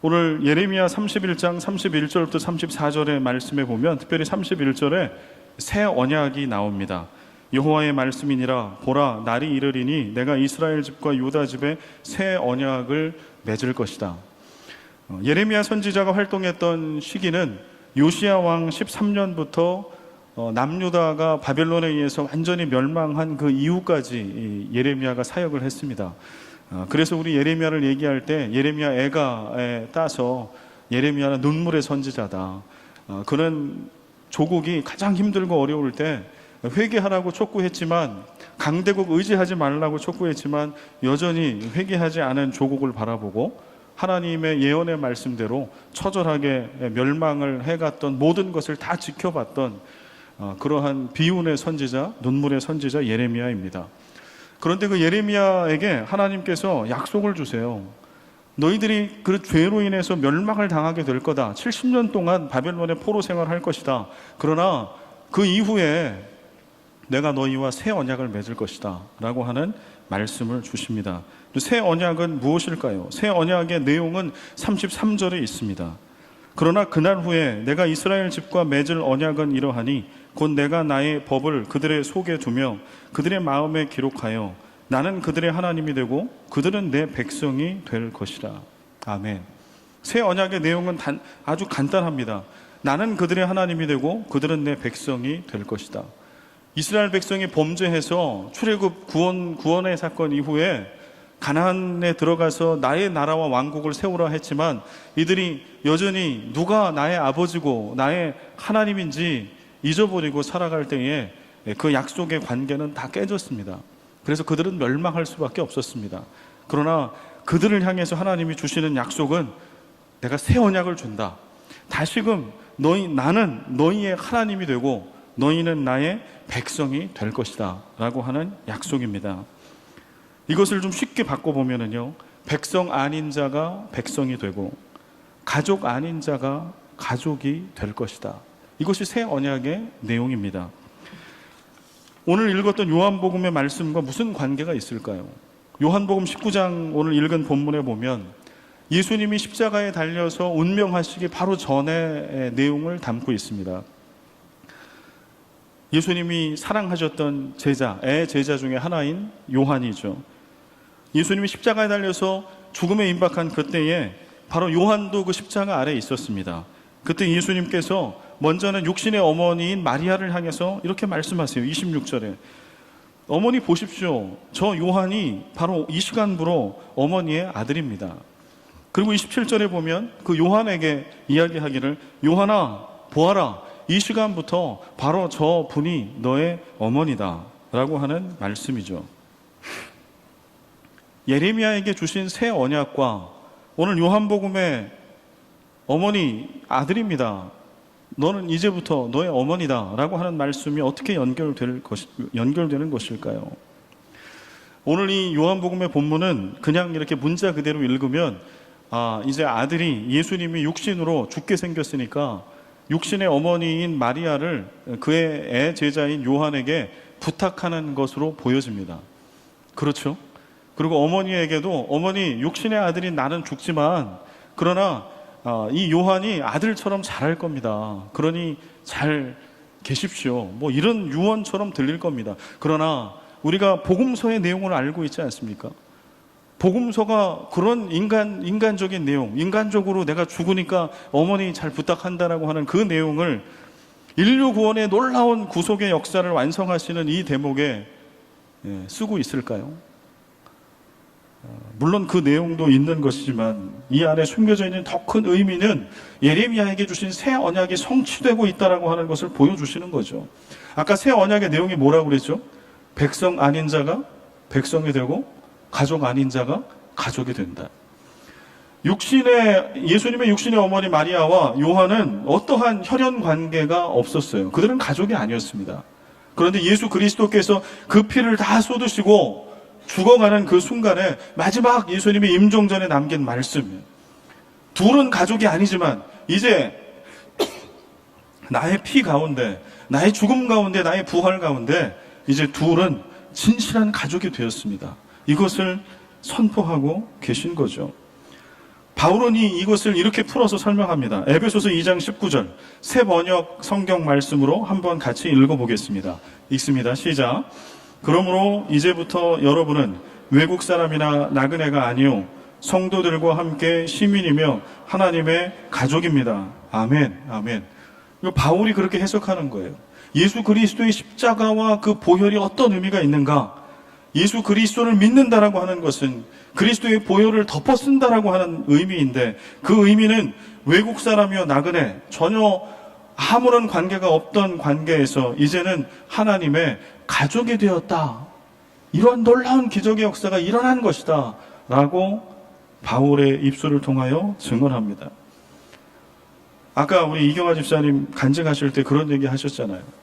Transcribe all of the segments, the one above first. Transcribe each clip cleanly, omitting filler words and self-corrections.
오늘 예레미야 31장 31절부터 34절의 말씀에 보면 특별히 31절에 새 언약이 나옵니다. 여호와의 말씀이니라 보라 날이 이르리니 내가 이스라엘 집과 유다 집에 새 언약을 맺을 것이다. 예레미야 선지자가 활동했던 시기는 요시야 왕 13년부터 남유다가 바벨론에 의해서 완전히 멸망한 그 이후까지 예레미야가 사역을 했습니다. 그래서 우리 예레미야를 얘기할 때 예레미야 애가에 따서 예레미야는 눈물의 선지자다. 그는 조국이 가장 힘들고 어려울 때 회개하라고 촉구했지만, 강대국 의지하지 말라고 촉구했지만 여전히 회개하지 않은 조국을 바라보고 하나님의 예언의 말씀대로 처절하게 멸망을 해갔던 모든 것을 다 지켜봤던 그러한 비운의 선지자, 눈물의 선지자 예레미야입니다. 그런데 그 예레미야에게 하나님께서 약속을 주세요. 너희들이 그 죄로 인해서 멸망을 당하게 될 거다. 70년 동안 바벨론의 포로 생활할 것이다. 그러나 그 이후에 내가 너희와 새 언약을 맺을 것이다 라고 하는 말씀을 주십니다. 새 언약은 무엇일까요? 새 언약의 내용은 33절에 있습니다. 그러나 그날 후에 내가 이스라엘 집과 맺을 언약은 이러하니 곧 내가 나의 법을 그들의 속에 두며 그들의 마음에 기록하여 나는 그들의 하나님이 되고 그들은 내 백성이 될 것이라. 아멘. 새 언약의 내용은 아주 간단합니다. 나는 그들의 하나님이 되고 그들은 내 백성이 될 것이다. 이스라엘 백성이 범죄해서 출애굽 구원의 사건 이후에 가나안에 들어가서 나의 나라와 왕국을 세우라 했지만 이들이 여전히 누가 나의 아버지고 나의 하나님인지 잊어버리고 살아갈 때에 그 약속의 관계는 다 깨졌습니다. 그래서 그들은 멸망할 수밖에 없었습니다. 그러나 그들을 향해서 하나님이 주시는 약속은 내가 새 언약을 준다. 다시금 나는 너희의 하나님이 되고 너희는 나의 백성이 될 것이다 라고 하는 약속입니다. 이것을 좀 쉽게 바꿔보면요, 백성 아닌 자가 백성이 되고 가족 아닌 자가 가족이 될 것이다. 이것이 새 언약의 내용입니다. 오늘 읽었던 요한복음의 말씀과 무슨 관계가 있을까요? 요한복음 19장 오늘 읽은 본문에 보면 예수님이 십자가에 달려서 운명하시기 바로 전의 내용을 담고 있습니다. 예수님이 사랑하셨던 제자 중에 하나인 요한이죠. 예수님이 십자가에 달려서 죽음에 임박한 그때에 바로 요한도 그 십자가 아래에 있었습니다. 그때 예수님께서 먼저는 육신의 어머니인 마리아를 향해서 이렇게 말씀하세요. 26절에 어머니 보십시오. 저 요한이 바로 이 시간부로 어머니의 아들입니다. 그리고 27절에 보면 그 요한에게 이야기하기를 요한아 보아라, 이 시간부터 바로 저 분이 너의 어머니다 라고 하는 말씀이죠. 예레미야에게 주신 새 언약과 오늘 요한복음의 어머니 아들입니다, 너는 이제부터 너의 어머니다 라고 하는 말씀이 어떻게 연결되는 것일까요? 오늘 이 요한복음의 본문은 그냥 이렇게 문자 그대로 읽으면 이제 아들이 예수님이 육신으로 죽게 생겼으니까 육신의 어머니인 마리아를 그의 애 제자인 요한에게 부탁하는 것으로 보여집니다. 그렇죠? 그리고 어머니에게도 어머니 육신의 아들인 나는 죽지만 그러나 이 요한이 아들처럼 잘할 겁니다. 그러니 잘 계십시오. 뭐 이런 유언처럼 들릴 겁니다. 그러나 우리가 복음서의 내용을 알고 있지 않습니까? 복음서가 그런 인간적인 내용, 인간적으로 내가 죽으니까 어머니 잘 부탁한다라고 하는 그 내용을 인류 구원의 놀라운 구속의 역사를 완성하시는 이 대목에 쓰고 있을까요? 물론 그 내용도 있는 것이지만 이 안에 숨겨져 있는 더 큰 의미는 예레미야에게 주신 새 언약이 성취되고 있다라고 하는 것을 보여주시는 거죠. 아까 새 언약의 내용이 뭐라고 그랬죠? 백성 아닌 자가 백성이 되고 가족 아닌 자가 가족이 된다. 예수님의 육신의 어머니 마리아와 요한은 어떠한 혈연 관계가 없었어요. 그들은 가족이 아니었습니다. 그런데 예수 그리스도께서 그 피를 다 쏟으시고 죽어가는 그 순간에 마지막 예수님이 임종전에 남긴 말씀, 둘은 가족이 아니지만 이제 나의 피 가운데, 나의 죽음 가운데, 나의 부활 가운데 이제 둘은 진실한 가족이 되었습니다. 이것을 선포하고 계신 거죠. 바울은 이것을 이렇게 풀어서 설명합니다. 에베소서 2장 19절 새 번역 성경 말씀으로 한번 같이 읽어보겠습니다. 읽습니다. 시작. 그러므로 이제부터 여러분은 외국 사람이나 나그네가 아니요 성도들과 함께 시민이며 하나님의 가족입니다. 아멘, 아멘. 이거 바울이 그렇게 해석하는 거예요. 예수 그리스도의 십자가와 그 보혈이 어떤 의미가 있는가? 예수 그리스도를 믿는다라고 하는 것은 그리스도의 보혈을 덮어 쓴다라고 하는 의미인데, 그 의미는 외국 사람이요 나그네 전혀 아무런 관계가 없던 관계에서 이제는 하나님의 가족이 되었다. 이런 놀라운 기적의 역사가 일어난 것이다 라고 바울의 입술을 통하여 증언합니다. 아까 우리 이경아 집사님 간증하실 때 그런 얘기 하셨잖아요.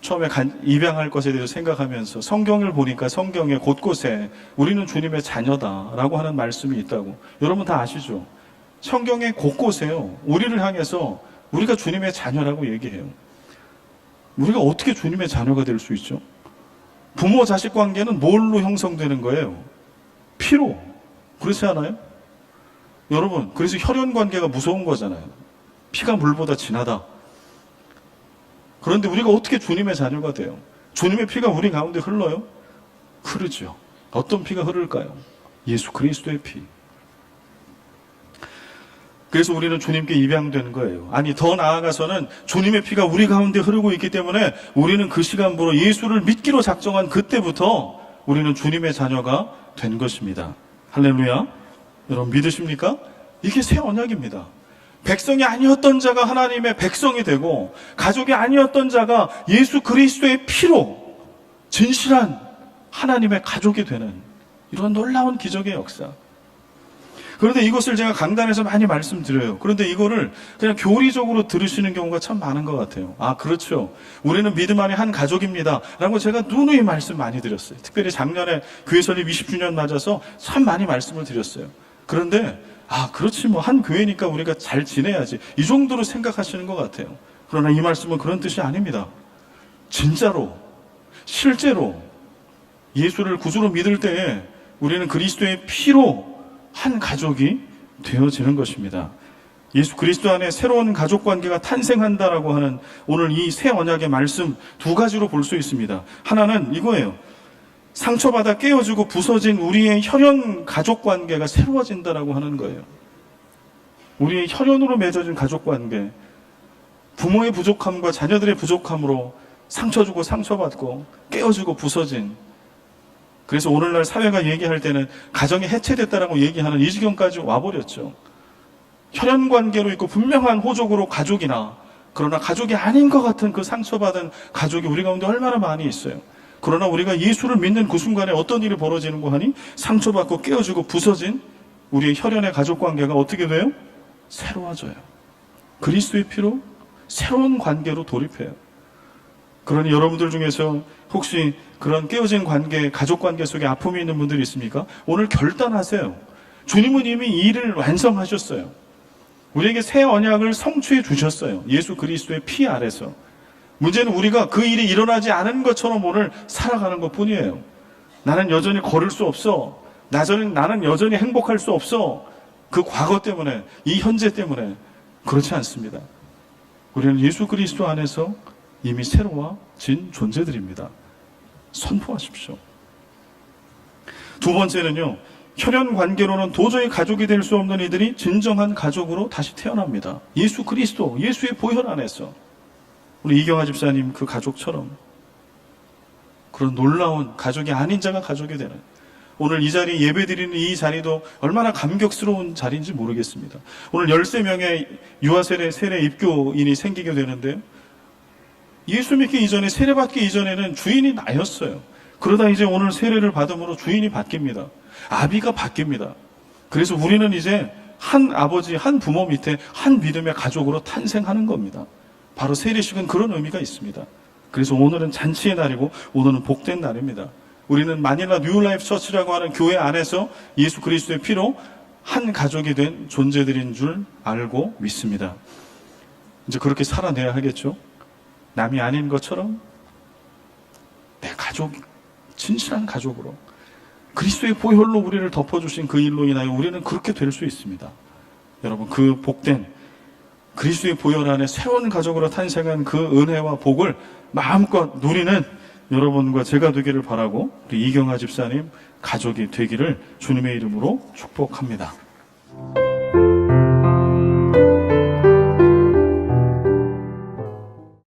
처음에 입양할 것에 대해서 생각하면서 성경을 보니까 성경에 곳곳에 우리는 주님의 자녀다라고 하는 말씀이 있다고. 여러분 다 아시죠? 성경의 곳곳에요, 우리를 향해서 우리가 주님의 자녀라고 얘기해요. 우리가 어떻게 주님의 자녀가 될 수 있죠? 부모 자식 관계는 뭘로 형성되는 거예요? 피로. 그렇지 않아요? 여러분, 그래서 혈연 관계가 무서운 거잖아요. 피가 물보다 진하다. 그런데 우리가 어떻게 주님의 자녀가 돼요? 주님의 피가 우리 가운데 흘러요? 흐르죠. 어떤 피가 흐를까요? 예수 그리스도의 피. 그래서 우리는 주님께 입양된 거예요. 아니, 더 나아가서는 주님의 피가 우리 가운데 흐르고 있기 때문에 우리는 그 시간부로 예수를 믿기로 작정한 그때부터 우리는 주님의 자녀가 된 것입니다. 할렐루야. 여러분 믿으십니까? 이게 새 언약입니다. 백성이 아니었던 자가 하나님의 백성이 되고, 가족이 아니었던 자가 예수 그리스도의 피로 진실한 하나님의 가족이 되는 이런 놀라운 기적의 역사. 그런데 이것을 제가 강단에서 많이 말씀드려요. 그런데 이거를 그냥 교리적으로 들으시는 경우가 참 많은 것 같아요. 아, 그렇죠. 우리는 믿음 안에 한 가족입니다 라고 제가 누누이 말씀 많이 드렸어요. 특별히 작년에 교회 설립 20주년 맞아서 참 많이 말씀을 드렸어요. 그런데 아, 그렇지 뭐 한 교회니까 우리가 잘 지내야지, 이 정도로 생각하시는 것 같아요. 그러나 이 말씀은 그런 뜻이 아닙니다. 진짜로, 실제로 예수를 구주로 믿을 때에 우리는 그리스도의 피로 한 가족이 되어지는 것입니다. 예수 그리스도 안에 새로운 가족 관계가 탄생한다라고 하는 오늘 이 새 언약의 말씀 두 가지로 볼 수 있습니다. 하나는 이거예요. 상처받아 깨어지고 부서진 우리의 혈연 가족 관계가 새로워진다라고 하는 거예요. 우리의 혈연으로 맺어진 가족 관계, 부모의 부족함과 자녀들의 부족함으로 상처 주고 상처받고 깨어지고 부서진, 그래서 오늘날 사회가 얘기할 때는 가정이 해체됐다라고 얘기하는 이 지경까지 와버렸죠. 혈연 관계로 있고 분명한 호적으로 가족이나, 그러나 가족이 아닌 것 같은 그 상처받은 가족이 우리 가운데 얼마나 많이 있어요. 그러나 우리가 예수를 믿는 그 순간에 어떤 일이 벌어지는고 하니, 상처받고 깨어지고 부서진 우리의 혈연의 가족 관계가 어떻게 돼요? 새로워져요. 그리스도의 피로 새로운 관계로 돌입해요. 그러니 여러분들 중에서 혹시 그런 깨어진 관계, 가족 관계 속에 아픔이 있는 분들이 있습니까? 오늘 결단하세요. 주님은 이미 이 일을 완성하셨어요. 우리에게 새 언약을 성취해 주셨어요. 예수 그리스도의 피 아래서. 문제는 우리가 그 일이 일어나지 않은 것처럼 오늘 살아가는 것 뿐이에요. 나는 여전히 걸을 수 없어. 나는 여전히 행복할 수 없어. 그 과거 때문에, 이 현재 때문에. 그렇지 않습니다. 우리는 예수 그리스도 안에서 이미 새로워진 존재들입니다. 선포하십시오. 두 번째는요, 혈연 관계로는 도저히 가족이 될 수 없는 이들이 진정한 가족으로 다시 태어납니다. 예수 그리스도, 예수의 보혈 안에서. 우리 이경아 집사님 그 가족처럼 그런 놀라운 가족이 아닌 자가 가족이 되는, 오늘 이 자리 예배드리는 이 자리도 얼마나 감격스러운 자리인지 모르겠습니다. 오늘 13명의 유아세례 세례 입교인이 생기게 되는데요, 예수 믿기 이전에, 세례받기 이전에는 주인이 나였어요. 그러다 이제 오늘 세례를 받음으로 주인이 바뀝니다. 아비가 바뀝니다. 그래서 우리는 이제 한 아버지, 한 부모 밑에 한 믿음의 가족으로 탄생하는 겁니다. 바로 세례식은 그런 의미가 있습니다. 그래서 오늘은 잔치의 날이고 오늘은 복된 날입니다. 우리는 마닐라 뉴라이프 처치라고 하는 교회 안에서 예수 그리스도의 피로 한 가족이 된 존재들인 줄 알고 믿습니다. 이제 그렇게 살아내야 하겠죠. 남이 아닌 것처럼 내 가족, 진실한 가족으로 그리스도의 보혈로 우리를 덮어주신 그 일로 인하여 우리는 그렇게 될 수 있습니다. 여러분 그 복된 그리스도의 보혈 안에 새로운 가족으로 탄생한 그 은혜와 복을 마음껏 누리는 여러분과 제가 되기를 바라고 우리 이경아 집사님 가족이 되기를 주님의 이름으로 축복합니다.